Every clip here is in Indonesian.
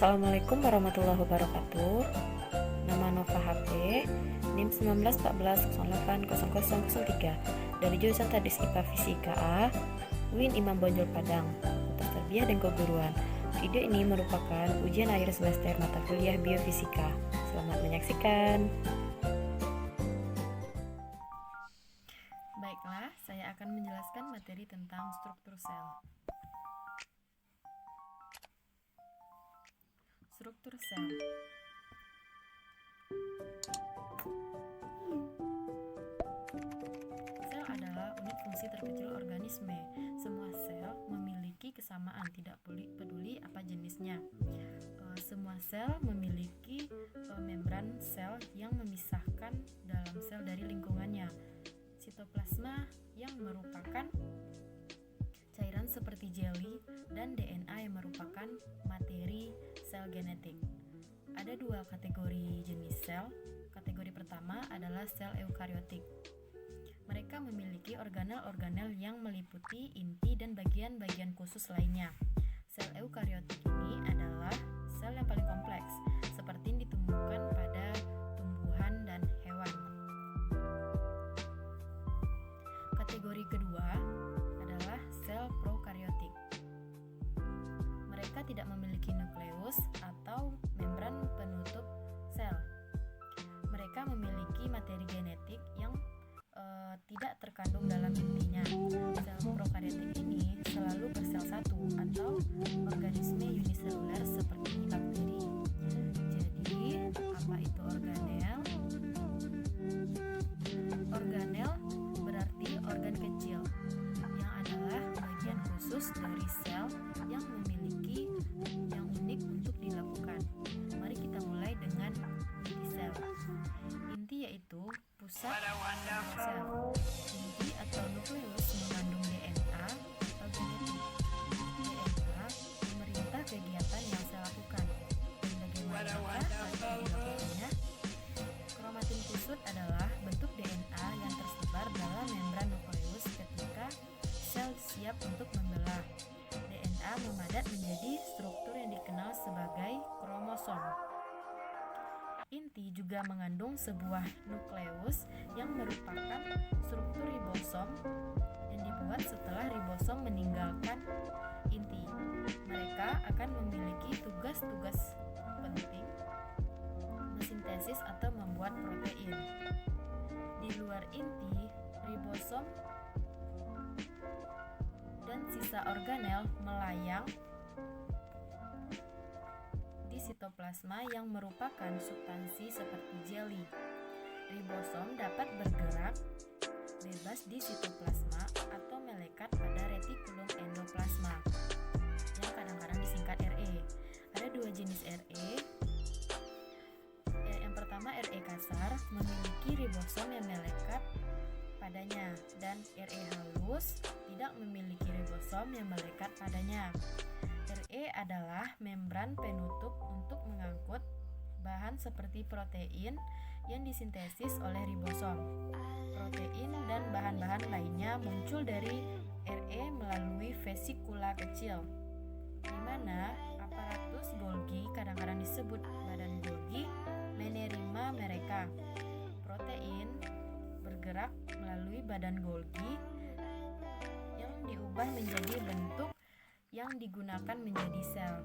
Assalamualaikum warahmatullahi wabarakatuh. Nama Nova HP, NIM 1914080003 dari jurusan Tadris IPA Fisika A, UIN Imam Bonjol Padang, atas tarbiyah dan keguruan. Video ini merupakan ujian akhir semester mata kuliah Biofisika. Selamat menyaksikan. Baiklah, saya akan menjelaskan materi tentang struktur sel. Struktur sel. Sel adalah unit fungsi terkecil organisme. Semua sel memiliki kesamaan, tidak peduli apa jenisnya. Semua sel memiliki membran sel yang memisahkan dalam sel dari lingkungannya. Sitoplasma yang merupakan cairan seperti jeli dan DNA yang merupakan materi sel genetik. Ada dua kategori jenis sel. Kategori pertama adalah sel eukariotik. Mereka memiliki organel-organel yang meliputi inti dan bagian-bagian khusus lainnya. Sel eukariotik ini adalah sel yang paling kompleks, seperti yang ditemukan pada tumbuhan dan hewan. Kategori kedua adalah sel prokariotik. Mereka tidak memiliki nukleus atau membran penutup sel. Mereka memiliki materi genetik yang tidak terkandung dalam intinya. Sel prokariotik ini selalu bersel satu atau organisme uniseluler seperti bakteri. Jadi, apa itu organel? Organel berarti organ kecil yang adalah bagian khusus dari sel yang memiliki yang unik untuk dilakukan. Mari kita mulai dengan inti sel. Inti yaitu pusat sel. Inti atau nukleus mengandung DNA atau genetik. DNA memerintah kegiatan yang sel lakukan. Dan bagaimana cara dilakukannya? Kromatin kusut adalah bentuk DNA yang tersebar dalam membran nukleus ketika sel siap untuk membelah. DNA memadat menjadi struktur yang dikenal sebagai kromosom. Inti juga mengandung sebuah nukleus yang merupakan struktur ribosom yang dibuat setelah ribosom meninggalkan inti. Mereka akan memiliki tugas-tugas penting sintesis atau membuat protein. Di luar inti, ribosom dan sisa organel melayang di sitoplasma yang merupakan substansi seperti jeli. Ribosom dapat bergerak bebas di sitoplasma atau melekat pada retikulum endoplasma yang kadang-kadang disingkat RE. Ada dua jenis RE. Yang pertama RE kasar memiliki ribosom yang melekat padanya, dan RE halus tidak memiliki ribosom yang melekat padanya. RE adalah membran penutup untuk mengangkut bahan seperti protein yang disintesis oleh ribosom. Protein dan bahan-bahan lainnya muncul dari RE melalui vesikula kecil, di mana aparatus Golgi, kadang-kadang disebut badan Golgi, menerima mereka. Protein bergerak melalui badan Golgi yang diubah menjadi bentuk yang digunakan menjadi sel.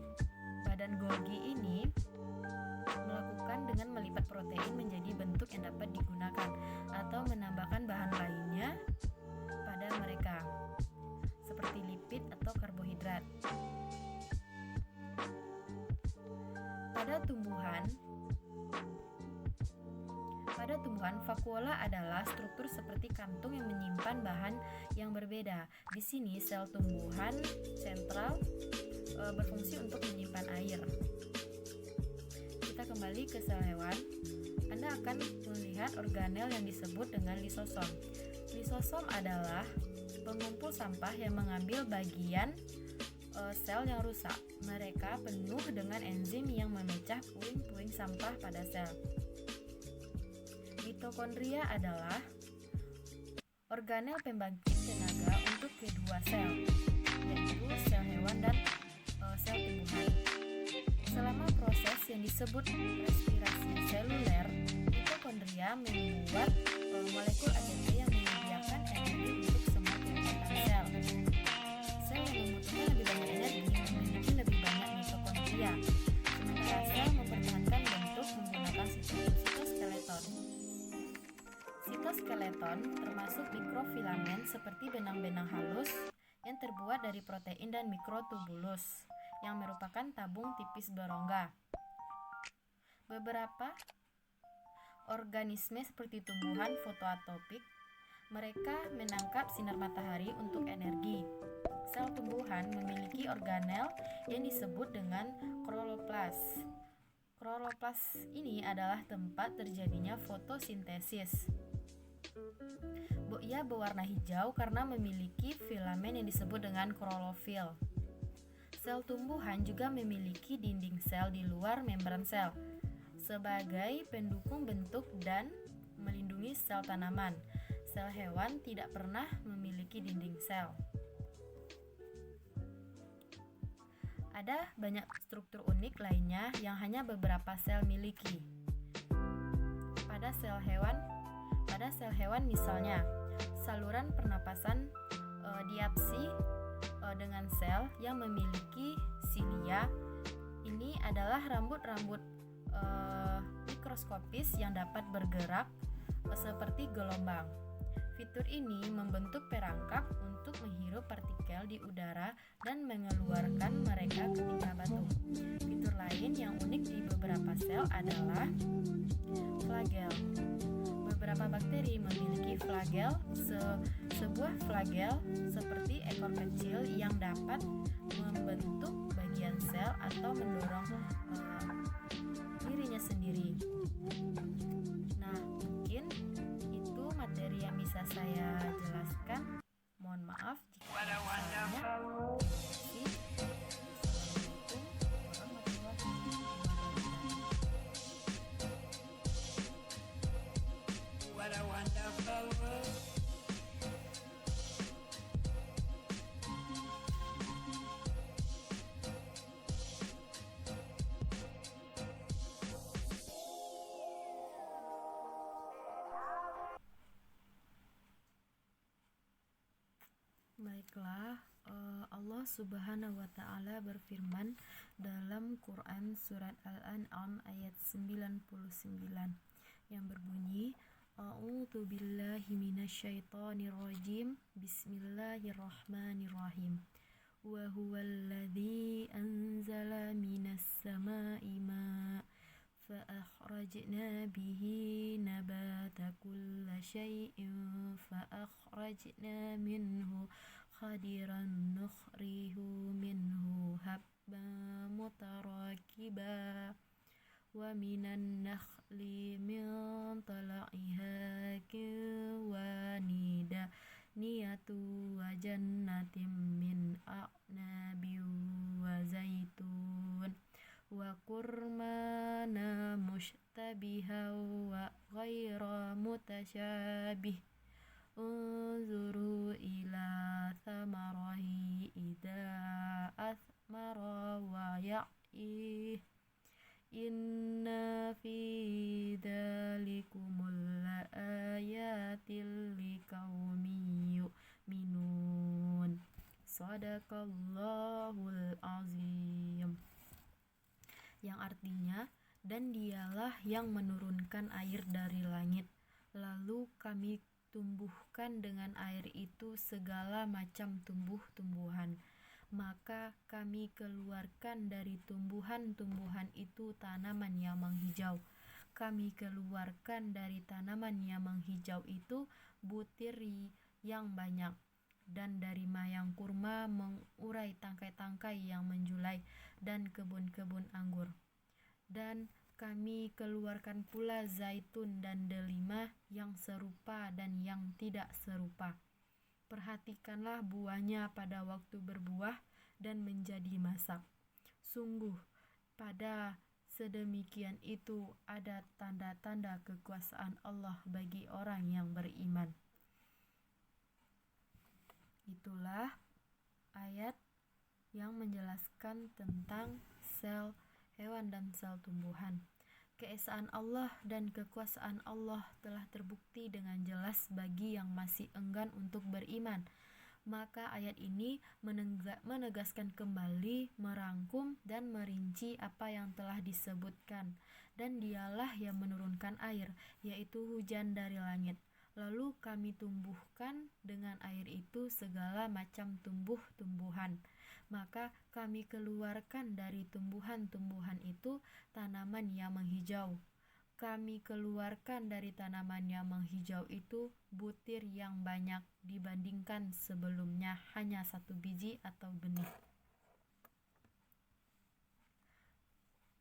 Badan Golgi ini melakukan dengan melipat protein menjadi bentuk yang dapat digunakan atau menambahkan bahan lainnya pada mereka, seperti lipid atau karbohidrat. Pada tumbuhan, vakuola adalah struktur seperti kantung yang menyimpan bahan yang berbeda. Di sini sel tumbuhan sentral berfungsi untuk menyimpan air. Kita kembali ke sel hewan. Anda akan melihat organel yang disebut dengan lisosom. Lisosom adalah pengumpul sampah yang mengambil bagian sel yang rusak. Mereka penuh dengan enzim yang memecah puing-puing sampah pada sel. Mitokondria adalah organel pembangkit tenaga untuk kedua sel, yaitu sel hewan dan sel tumbuhan. Selama proses yang disebut respirasi seluler, mitokondria membuat molekul ATP yang menyediakan energi untuk semua kegiatan sel. Sel yang membutuhkan lebih banyak energi memiliki lebih banyak mitokondria, sementara sel mempertahankan bentuk menggunakan sitoskeleton. Sitoskeleton termasuk mikrofilamen seperti benang-benang halus yang terbuat dari protein dan mikrotubulus yang merupakan tabung tipis berongga. Beberapa organisme seperti tumbuhan fotoatopik, mereka menangkap sinar matahari untuk energi. Sel tumbuhan memiliki organel yang disebut dengan kloroplas. Kloroplas ini adalah tempat terjadinya fotosintesis. Ia berwarna hijau karena memiliki filamen yang disebut dengan klorofil. Sel tumbuhan juga memiliki dinding sel di luar membran sel sebagai pendukung bentuk dan melindungi sel tanaman. Sel hewan tidak pernah memiliki dinding sel. Ada banyak struktur unik lainnya yang hanya beberapa sel miliki. Pada sel hewan misalnya, saluran pernapasan diapsi dengan sel yang memiliki silia. Ini adalah rambut-rambut mikroskopis yang dapat bergerak seperti gelombang. Fitur ini membentuk perangkap untuk menghirup partikel di udara dan mengeluarkan mereka ketika batuk. Fitur lain yang unik di beberapa sel adalah flagel. Beberapa bakteri memiliki flagel. Sebuah flagel seperti ekor kecil yang dapat membentuk bagian sel atau mendorong dirinya sendiri. Nah, mungkin itu materi yang bisa saya jelaskan. Mohon maaf jika ada salahnya. Baiklah, Allah Subhanahu wa Ta'ala berfirman dalam Quran surat Al-An'am ayat 99 yang berbunyi, A'udzu billahi minasyaitonir rajim. Bismillahirrahmanirrahim. Wa huwallazi anzala minas samaa'i ma' fa akhrajna bihi nabata kulli syai'in fa akhrajna minhu khadiran nukhrihu minhu habban mutarakiba wa minan nakhli min tala'iha kiwanida niyatu wa jannatin min a'nabin wa zaitun wa kurmana mushtabiha wa ghaira mutasyabih unzuru ila thamarahi idza athmara wa ya'ih inna fi dzalikumul ayatil liqaumin yu'minun. Shadaqallahul azim. Yang artinya, dan dialah yang menurunkan air dari langit, lalu kami tumbuhkan dengan air itu segala macam tumbuh-tumbuhan. Maka kami keluarkan dari tumbuhan-tumbuhan itu tanaman yang menghijau. Kami keluarkan dari tanaman yang menghijau itu butir yang banyak, dan dari mayang kurma mengurai tangkai-tangkai yang menjulai, dan kebun-kebun anggur. Dan kami keluarkan pula zaitun dan delima yang serupa dan yang tidak serupa. Perhatikanlah buahnya pada waktu berbuah dan menjadi masak. Sungguh, pada sedemikian itu ada tanda-tanda kekuasaan Allah bagi orang yang beriman. Itulah ayat yang menjelaskan tentang sel hewan dan sel tumbuhan. Keesaan Allah dan kekuasaan Allah telah terbukti dengan jelas bagi yang masih enggan untuk beriman. Maka ayat ini menegaskan kembali, merangkum, dan merinci apa yang telah disebutkan. Dan dialah yang menurunkan air, yaitu hujan dari langit. Lalu kami tumbuhkan dengan air itu segala macam tumbuh-tumbuhan. Maka kami keluarkan dari tumbuhan-tumbuhan itu tanaman yang menghijau. Kami keluarkan dari tanaman yang menghijau itu butir yang banyak dibandingkan sebelumnya hanya satu biji atau benih.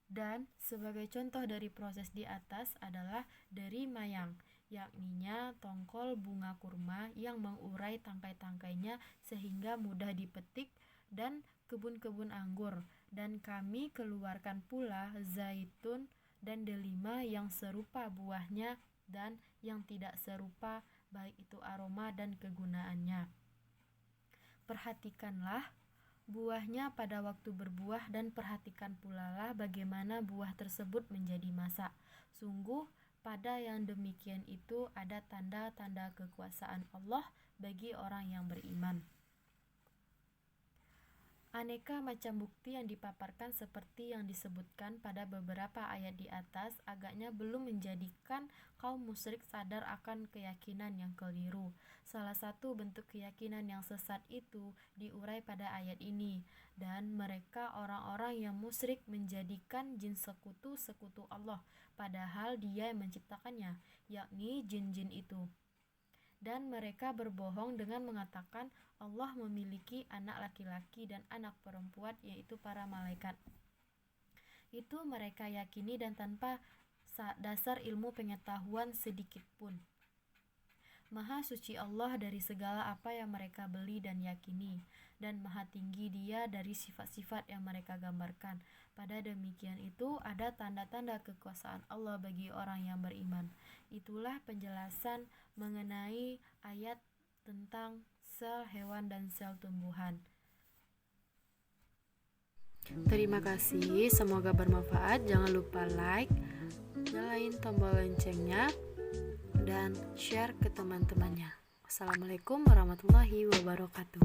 Dan sebagai contoh dari proses di atas adalah dari mayang, yakninya tongkol bunga kurma yang mengurai tangkai-tangkainya sehingga mudah dipetik, dan kebun-kebun anggur. Dan kami keluarkan pula zaitun dan delima yang serupa buahnya dan yang tidak serupa, baik itu aroma dan kegunaannya. Perhatikanlah buahnya pada waktu berbuah, dan perhatikan pula lah bagaimana buah tersebut menjadi masak. Sungguh pada yang demikian itu ada tanda-tanda kekuasaan Allah bagi orang yang beriman. Aneka macam bukti yang dipaparkan seperti yang disebutkan pada beberapa ayat di atas agaknya belum menjadikan kaum musyrik sadar akan keyakinan yang keliru. Salah satu bentuk keyakinan yang sesat itu diurai pada ayat ini, dan mereka orang-orang yang musyrik menjadikan jin sekutu Allah, padahal Dia yang menciptakannya, yakni jin-jin itu. Dan mereka berbohong dengan mengatakan Allah memiliki anak laki-laki dan anak perempuan, yaitu para malaikat. Itu mereka yakini dan tanpa dasar ilmu pengetahuan sedikit pun. Maha suci Allah dari segala apa yang mereka beli dan yakini, dan maha tinggi Dia dari sifat-sifat yang mereka gambarkan. Pada demikian itu ada tanda-tanda kekuasaan Allah bagi orang yang beriman. Itulah penjelasan mengenai ayat tentang sel hewan dan sel tumbuhan. Terima kasih, semoga bermanfaat. Jangan lupa like, nyalain tombol loncengnya, dan share ke teman-temannya. Wassalamualaikum warahmatullahi wabarakatuh.